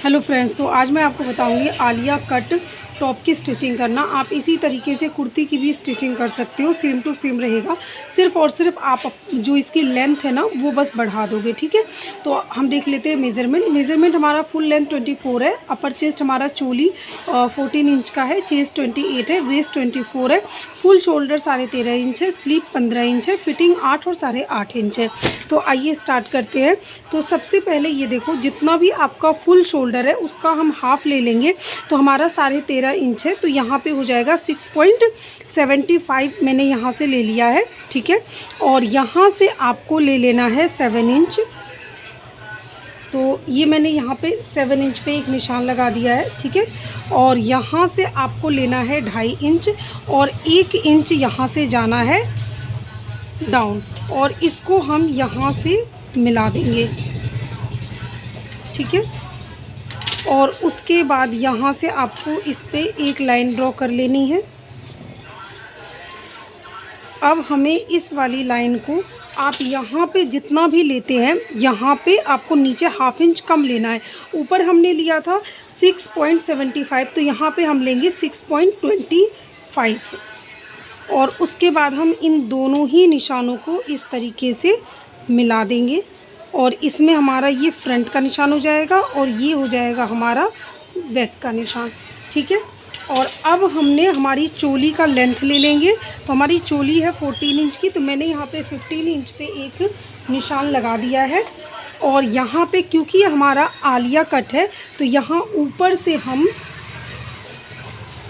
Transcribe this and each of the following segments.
Hello friends, तो आज मैं आपको बताऊंगी आलिया कट टॉप की स्टिचिंग करना। आप इसी तरीके से कुर्ती की भी स्टिचिंग कर सकते हो, सेम टू सेम रहेगा। सिर्फ और सिर्फ आप जो इसकी लेंथ है ना वो बस बढ़ा दोगे, ठीक है। तो हम देख लेते हैं मेज़रमेंट हमारा फुल लेंथ 24 है। अपर चेस्ट हमारा चोली 14 इंच का है, चेस्ट 28 है, वेस्ट 24 है, फुल शोल्डर 13.5 इंच है, स्लीव 15 इंच है, फिटिंग 8 और 8.5 इंच है। तो आइए स्टार्ट करते हैं। तो सबसे पहले ये देखो, जितना भी आपका फुल शोल्डर है उसका हम हाफ ले लेंगे। तो हमारा 13.5 इंच है, तो यहाँ पे हो जाएगा 6.75 मैंने यहाँ से ले लिया है, ठीक है। और यहाँ से आपको ले लेना है 7 इंच। तो ये मैंने यहाँ पे 7 इंच पे एक निशान लगा दिया है, ठीक है। और यहाँ से आपको लेना है 2.5 इंच और 1 इंच यहाँ से जाना है डाउन, और इसको हम यहाँ से मिला देंगे, ठीक है। और उसके बाद यहाँ से आपको इस पे एक लाइन ड्रॉ कर लेनी है। अब हमें इस वाली लाइन को आप यहाँ पे जितना भी लेते हैं, यहाँ पे आपको नीचे हाफ इंच कम लेना है। ऊपर हमने लिया था 6.75, तो यहाँ पे हम लेंगे 6.25। और उसके बाद हम इन दोनों ही निशानों को इस तरीके से मिला देंगे, और इसमें हमारा ये फ्रंट का निशान हो जाएगा और ये हो जाएगा हमारा बैक का निशान, ठीक है। और अब हमने हमारी चोली का लेंथ ले लेंगे। तो हमारी चोली है 14 इंच की, तो मैंने यहाँ पे 15 इंच पे एक निशान लगा दिया है। और यहाँ पे क्योंकि हमारा आलिया कट है, तो यहाँ ऊपर से हम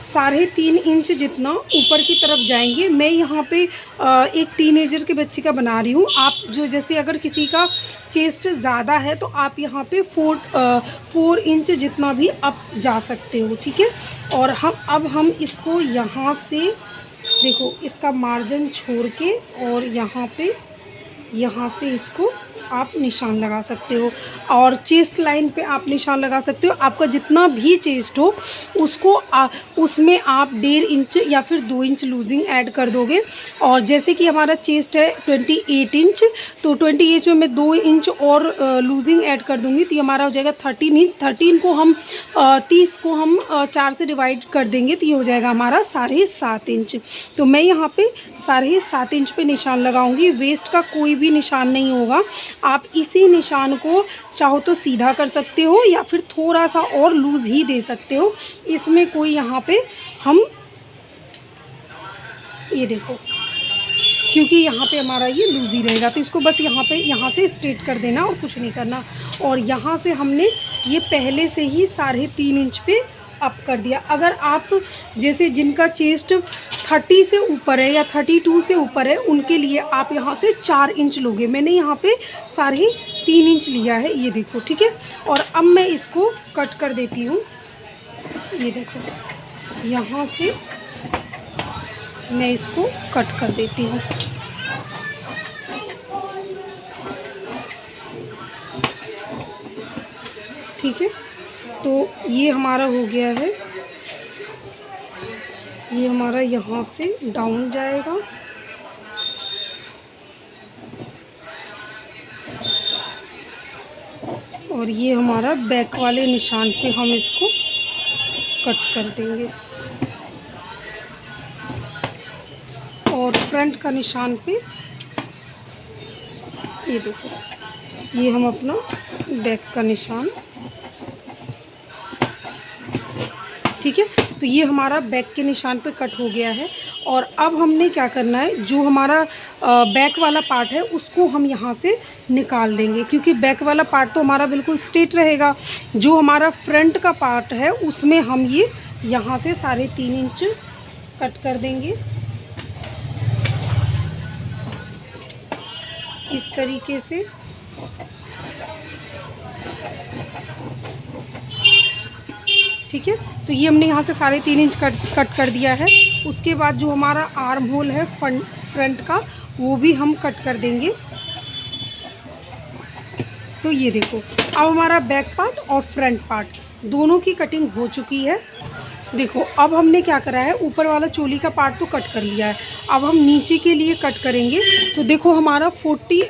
3.5 इंच जितना ऊपर की तरफ जाएंगे। मैं यहाँ पे एक टीनेजर के बच्चे का बना रही हूँ। आप जो जैसे अगर किसी का चेस्ट ज़्यादा है तो आप यहाँ पे 4 इंच जितना भी अप जा सकते हो, ठीक है। और अब हम इसको यहाँ से देखो, इसका मार्जिन छोड़ के और यहाँ से इसको आप निशान लगा सकते हो। और चेस्ट लाइन पे आप निशान लगा सकते हो। आपका जितना भी चेस्ट हो उसको उसमें आप 1.5 इंच या फिर 2 इंच लूजिंग ऐड कर दोगे। और जैसे कि हमारा चेस्ट है 28 इंच, तो 28 में मैं 2 इंच और लूजिंग ऐड कर दूंगी, तो ये हमारा हो जाएगा 13 इंच। 13 को हम 30 को हम 4 से डिवाइड कर देंगे, तो ये हो जाएगा हमारा 7.5 इंच। तो मैं यहाँ पे 7.5 इंच पे निशान लगाऊंगी। वेस्ट का कोई भी निशान नहीं होगा। आप इसी निशान को चाहो तो सीधा कर सकते हो या फिर थोड़ा सा और लूज़ ही दे सकते हो। इसमें कोई यहाँ पे हम ये देखो, क्योंकि यहाँ पे हमारा ये लूज़ ही रहेगा, तो इसको बस यहाँ से स्ट्रेट कर देना और कुछ नहीं करना। और यहाँ से हमने ये पहले से ही 3.5 इंच पे अप कर दिया। अगर आप जैसे जिनका चेस्ट 30 से ऊपर है या 32 से ऊपर है, उनके लिए आप यहाँ से 4 इंच लोगे। मैंने यहाँ पे 3.5 इंच लिया है, ये देखो, ठीक है। और अब मैं इसको कट कर देती हूँ। ये देखो, यहाँ से मैं इसको कट कर देती हूँ, ठीक है। तो ये हमारा हो गया है, ये हमारा यहाँ से डाउन जाएगा, और ये हमारा बैक वाले निशान पे हम इसको कट कर देंगे। और फ्रंट का निशान पे ये देखो, ये हम अपना बैक का निशान, ठीक है। तो ये हमारा बैक के निशान पे कट हो गया है। और अब हमने क्या करना है, जो हमारा बैक वाला पार्ट है उसको हम यहाँ से निकाल देंगे, क्योंकि बैक वाला पार्ट तो हमारा बिल्कुल स्ट्रेट रहेगा। जो हमारा फ्रंट का पार्ट है उसमें हम ये यहाँ से 3.5 इंच कट कर देंगे, इस तरीके से। ठीक है, तो ये हमने यहाँ से 3.5 इंच कट कर दिया है। उसके बाद जो हमारा आर्म होल है फ्रंट का, वो भी हम कट कर देंगे। तो ये देखो, अब हमारा बैक पार्ट और फ्रंट पार्ट दोनों की कटिंग हो चुकी है। देखो अब हमने क्या करा है, ऊपर वाला चोली का पार्ट तो कट कर लिया है, अब हम नीचे के लिए कट करेंगे। तो देखो हमारा 40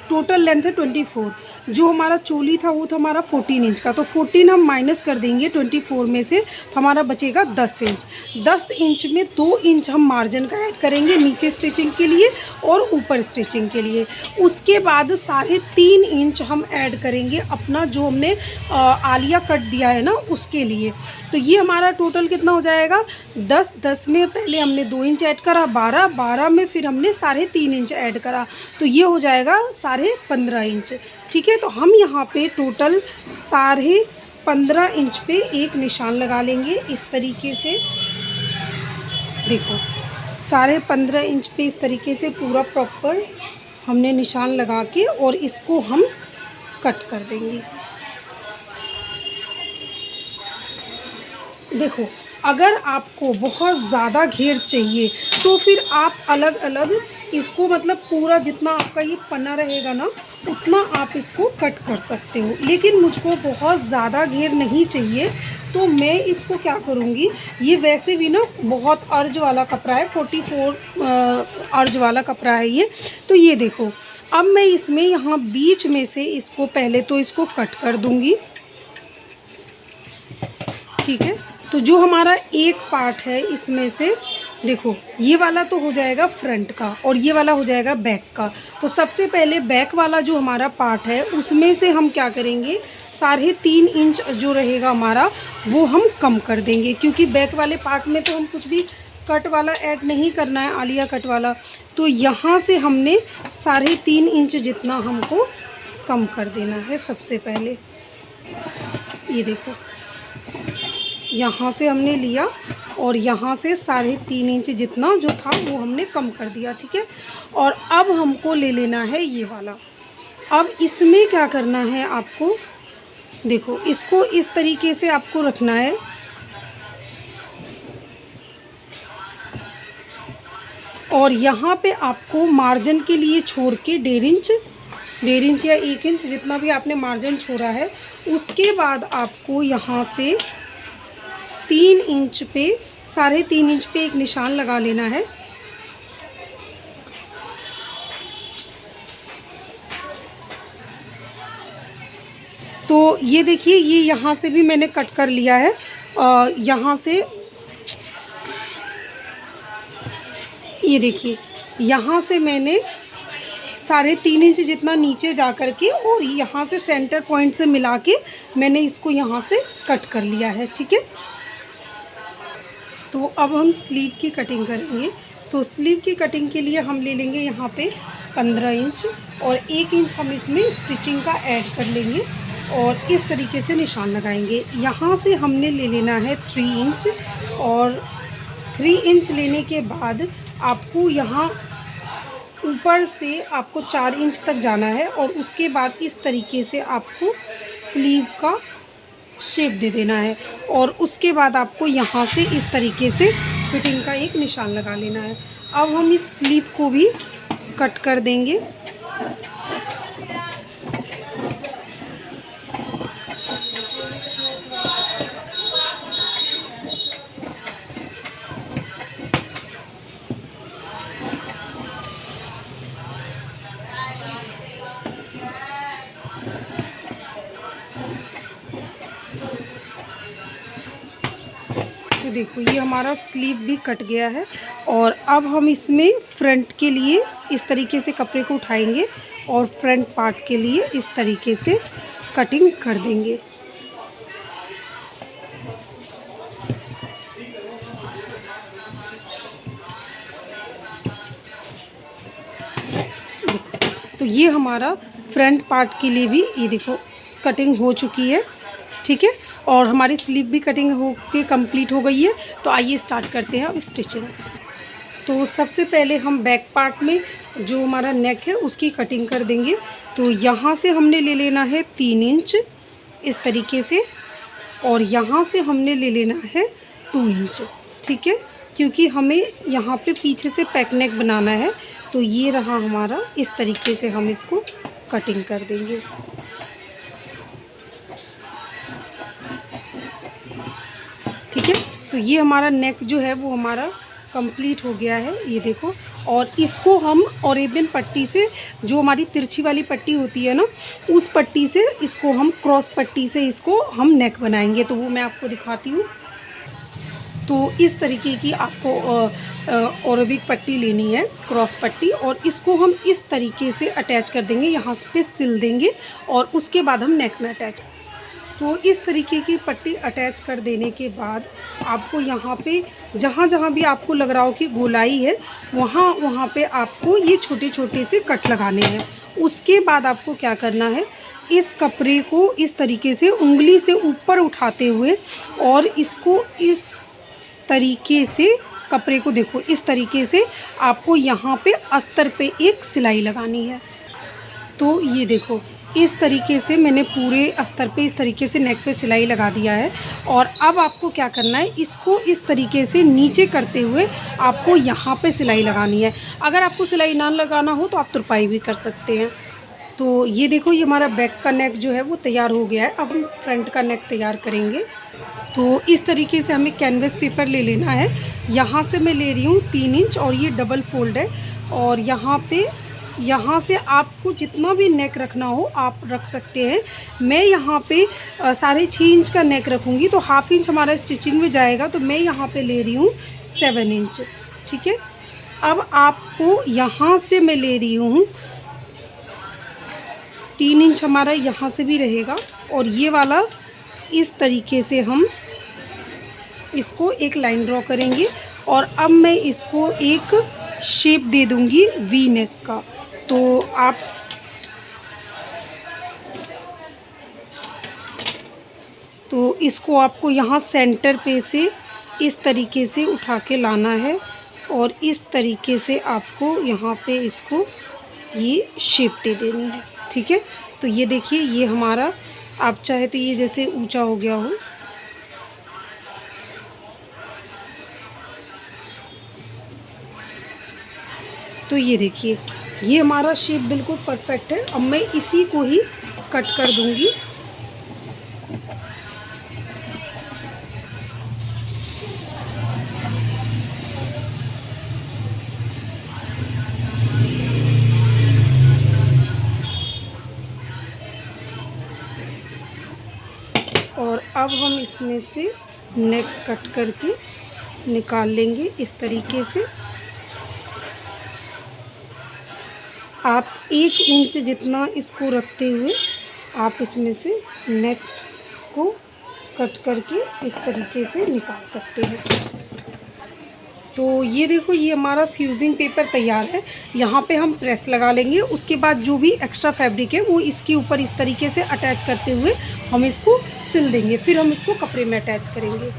टोटल लेंथ है 24, जो हमारा चोली था वो था हमारा 14 इंच का, तो 14 हम माइनस कर देंगे 24 में से, तो हमारा बचेगा 10 इंच। 10 इंच में 2 इंच हम मार्जिन का ऐड करेंगे नीचे स्टिचिंग के लिए और ऊपर स्टिचिंग के लिए। उसके बाद 3.5 इंच हम ऐड करेंगे अपना जो हमने आलिया कट दिया है ना उसके लिए। तो ये हमारा टोटल कितना हो जाएगा, 10 में पहले हमने 2 इंच ऐड करा, 12 में फिर हमने 3.5 इंच ऐड करा, तो ये हो जाएगा 15.5 इंच। ठीक है, तो हम यहाँ पे टोटल 15.5 इंच पे एक निशान लगा लेंगे इस तरीके से। देखो 15.5 इंच पे इस तरीके से पूरा प्रॉपर हमने निशान लगा के और इसको हम कट कर देंगे। देखो अगर आपको बहुत ज़्यादा घेर चाहिए तो फिर आप अलग अलग इसको मतलब पूरा जितना आपका ये पन्ना रहेगा ना उतना आप इसको कट कर सकते हो, लेकिन मुझको बहुत ज़्यादा घेर नहीं चाहिए तो मैं इसको क्या करूँगी, ये वैसे भी ना बहुत अर्ज वाला कपड़ा है, 44 अर्ज वाला कपड़ा है ये। तो ये देखो अब मैं इसमें यहाँ बीच में से इसको पहले तो इसको कट कर दूँगी। ठीक है, तो जो हमारा एक पार्ट है इसमें से देखो ये वाला तो हो जाएगा फ्रंट का और ये वाला हो जाएगा बैक का। तो सबसे पहले बैक वाला जो हमारा पार्ट है उसमें से हम क्या करेंगे, 3.5 इंच जो रहेगा हमारा वो हम कम कर देंगे, क्योंकि बैक वाले पार्ट में तो हम कुछ भी कट वाला ऐड नहीं करना है, आलिया कट वाला। तो यहाँ से हमने 3.5 इंच जितना हमको कम कर देना है। सबसे पहले ये देखो यहाँ से हमने लिया और यहाँ से 3.5 इंच जितना जो था वो हमने कम कर दिया। ठीक है, और अब हमको ले लेना है ये वाला। अब इसमें क्या करना है आपको, देखो इसको इस तरीके से आपको रखना है और यहाँ पे आपको मार्जिन के लिए छोड़ के 1.5 इंच या 1 इंच जितना भी आपने मार्जिन छोड़ा है, उसके बाद आपको यहाँ से 3 इंच पे 3.5 इंच पे एक निशान लगा लेना है। तो ये देखिए ये यहाँ से भी मैंने कट कर लिया है, यहाँ से ये देखिए यहाँ से मैंने 3.5 इंच जितना नीचे जा कर के और यहाँ से सेंटर पॉइंट से मिला के मैंने इसको यहाँ से कट कर लिया है। ठीक है, तो अब हम स्लीव की कटिंग करेंगे। तो स्लीव की कटिंग के लिए हम ले लेंगे यहाँ पे 15 इंच और 1 इंच हम इसमें स्टिचिंग का ऐड कर लेंगे और इस तरीके से निशान लगाएंगे। यहाँ से हमने ले लेना है 3 इंच और 3 इंच लेने के बाद आपको यहाँ ऊपर से आपको 4 इंच तक जाना है और उसके बाद इस तरीके से आपको स्लीव का शेप दे देना है और उसके बाद आपको यहाँ से इस तरीके से फिटिंग का एक निशान लगा लेना है। अब हम इस स्लीव को भी कट कर देंगे। तो देखो ये हमारा स्लीव भी कट गया है और अब हम इसमें फ्रंट के लिए इस तरीके से कपड़े को उठाएंगे और फ्रंट पार्ट के लिए इस तरीके से कटिंग कर देंगे। देखो तो ये हमारा फ्रंट पार्ट के लिए भी ये देखो कटिंग हो चुकी है। ठीक है, और हमारी स्लीव भी कटिंग हो के कंप्लीट हो गई है। तो आइए स्टार्ट करते हैं अब स्टिचिंग। तो सबसे पहले हम बैक पार्ट में जो हमारा नेक है उसकी कटिंग कर देंगे। तो यहाँ से हमने ले लेना है 3 इंच इस तरीके से और यहाँ से हमने ले लेना है 2 इंच। ठीक है, क्योंकि हमें यहाँ पे पीछे से पैक नेक बनाना है। तो ये रहा हमारा, इस तरीके से हम इसको कटिंग कर देंगे। ठीक है, तो ये हमारा नेक जो है वो हमारा कंप्लीट हो गया है, ये देखो। और इसको हम अरेबियन पट्टी से, जो हमारी तिरछी वाली पट्टी होती है ना, उस पट्टी से इसको हम क्रॉस पट्टी से इसको हम नेक बनाएंगे। तो वो मैं आपको दिखाती हूँ। तो इस तरीके की आपको अरेबिक पट्टी लेनी है, क्रॉस पट्टी, और इसको हम इस तरीके से अटैच कर देंगे, यहाँ पे सिल देंगे और उसके बाद हम नेक में अटैच। तो इस तरीके की पट्टी अटैच कर देने के बाद आपको यहाँ पे जहाँ जहाँ भी आपको लग रहा हो कि गोलाई है, वहाँ वहाँ पे आपको ये छोटे छोटे से कट लगाने हैं। उसके बाद आपको क्या करना है, इस कपड़े को इस तरीके से उंगली से ऊपर उठाते हुए और इसको इस तरीके से, कपड़े को देखो इस तरीके से आपको यहाँ पे अस्तर पे एक सिलाई लगानी है। तो ये देखो इस तरीके से मैंने पूरे अस्तर पे इस तरीके से नेक पे सिलाई लगा दिया है। और अब आपको क्या करना है, इसको इस तरीके से नीचे करते हुए आपको यहाँ पे सिलाई लगानी है। अगर आपको सिलाई ना लगाना हो तो आप तुरपाई भी कर सकते हैं। तो ये देखो ये हमारा बैक का नेक जो है वो तैयार हो गया है। अब हम फ्रंट का नेक तैयार करेंगे। तो इस तरीके से हमें कैनवस पेपर ले लेना है। यहाँ से मैं ले रही हूँ 3 इंच और ये डबल फोल्ड है। और यहाँ से आपको जितना भी नेक रखना हो आप रख सकते हैं। मैं यहाँ पे 6.5 इंच का नेक रखूँगी, तो हाफ इंच हमारा स्टिचिंग में जाएगा। तो मैं यहाँ पे ले रही हूँ 7 इंच, ठीक है। अब आपको यहाँ से मैं ले रही हूँ 3 इंच, हमारा यहाँ से भी रहेगा। और ये वाला इस तरीके से हम इसको एक लाइन ड्रॉ करेंगे। और अब मैं इसको एक शेप दे दूँगी वी नेक का। तो इसको आपको यहाँ सेंटर पे से इस तरीके से उठा के लाना है और इस तरीके से आपको यहाँ पे इसको ये शेप दे देनी है, ठीक है। तो ये देखिए ये हमारा, आप चाहे तो ये जैसे ऊंचा हो गया हो, तो ये देखिए ये हमारा शेप बिल्कुल परफेक्ट है। अब मैं इसी को ही कट कर दूंगी। और अब हम इसमें से नेक कट करके निकाल लेंगे इस तरीके से। आप 1 इंच जितना इसको रखते हुए आप इसमें से नेक को कट करके इस तरीके से निकाल सकते हैं। तो ये देखो ये हमारा फ्यूजिंग पेपर तैयार है। यहाँ पे हम प्रेस लगा लेंगे। उसके बाद जो भी एक्स्ट्रा फैब्रिक है वो इसके ऊपर इस तरीके से अटैच करते हुए हम इसको सिल देंगे। फिर हम इसको कपड़े में अटैच करेंगे।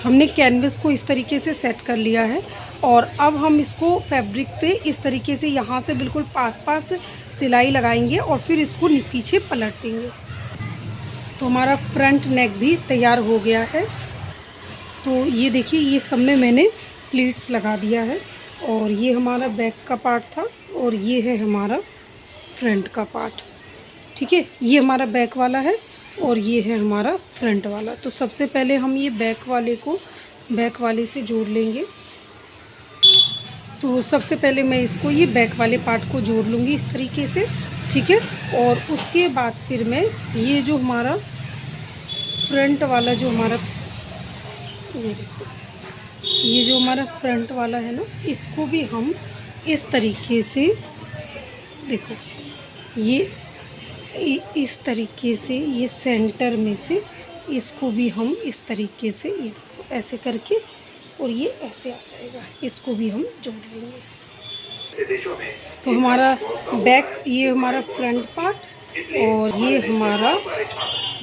हमने कैनवस को इस तरीके से सेट कर लिया है और अब हम इसको फैब्रिक पे इस तरीके से यहाँ से बिल्कुल पास सिलाई लगाएंगे और फिर इसको पीछे पलट देंगे। तो हमारा फ्रंट नेक भी तैयार हो गया है। तो ये देखिए ये सब में मैंने प्लीट्स लगा दिया है। और ये हमारा बैक का पार्ट था और ये है हमारा फ्रंट का पार्ट, ठीक है। ये हमारा बैक वाला है और ये है हमारा फ्रंट वाला। तो सबसे पहले हम ये बैक वाले को बैक वाले से जोड़ लेंगे। तो सबसे पहले मैं इसको ये बैक वाले पार्ट को जोड़ लूँगी इस तरीके से, ठीक है। और उसके बाद फिर मैं ये जो हमारा फ्रंट वाला जो हमारा, ये देखो ये जो हमारा फ्रंट वाला है ना, इसको भी हम इस तरीके से, देखो ये इस तरीके से ये सेंटर में से इसको भी हम इस तरीके से, ये देखो ऐसे करके, और ये ऐसे आ जाएगा, इसको भी हम जोड़ लेंगे। तो हमारा बैक, ये हमारा फ्रंट पार्ट और ये हमारा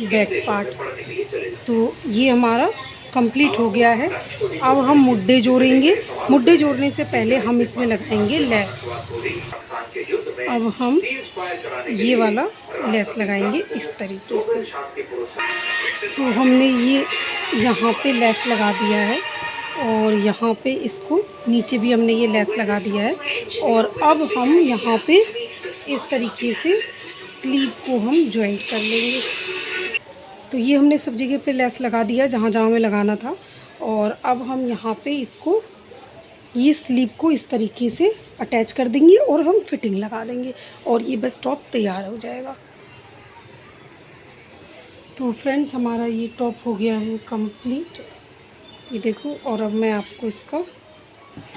बैक पार्ट, तो ये हमारा कंप्लीट हो गया है। अब हम मुड्डे जोड़ेंगे। मुड्डे जोड़ने से पहले हम इसमें लगाएंगे लेस। अब हम ये वाला लेस लगाएंगे इस तरीके से। तो हमने ये यहाँ पे लेस लगा दिया है और यहाँ पे इसको नीचे भी हमने ये लेस लगा दिया है। और अब हम यहाँ पे इस तरीके से स्लीव को हम जॉइंट कर लेंगे। तो ये हमने सब जगह पे लेस लगा दिया जहाँ जहाँ हमें लगाना था। और अब हम यहाँ पे इसको, ये स्लीव को इस तरीके से अटैच कर देंगे और हम फिटिंग लगा देंगे और ये बस टॉप तैयार हो जाएगा। तो फ्रेंड्स, हमारा ये टॉप हो गया है कंप्लीट, ये देखो। और अब मैं आपको इसका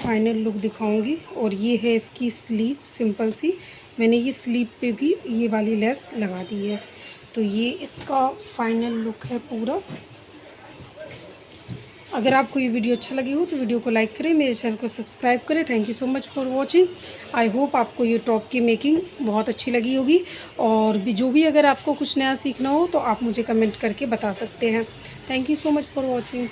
फाइनल लुक दिखाऊंगी। और ये है इसकी स्लीव, सिंपल सी। मैंने ये स्लीव पे भी ये वाली लेस लगा दी है। तो ये इसका फाइनल लुक है पूरा। अगर आपको ये वीडियो अच्छा लगी हो तो वीडियो को लाइक करें, मेरे चैनल को सब्सक्राइब करें। Thank you so much for watching. I hope आपको ये टॉप की मेकिंग बहुत अच्छी लगी होगी। और भी जो भी अगर आपको कुछ नया सीखना हो तो आप मुझे कमेंट करके बता सकते हैं। Thank you so much for watching.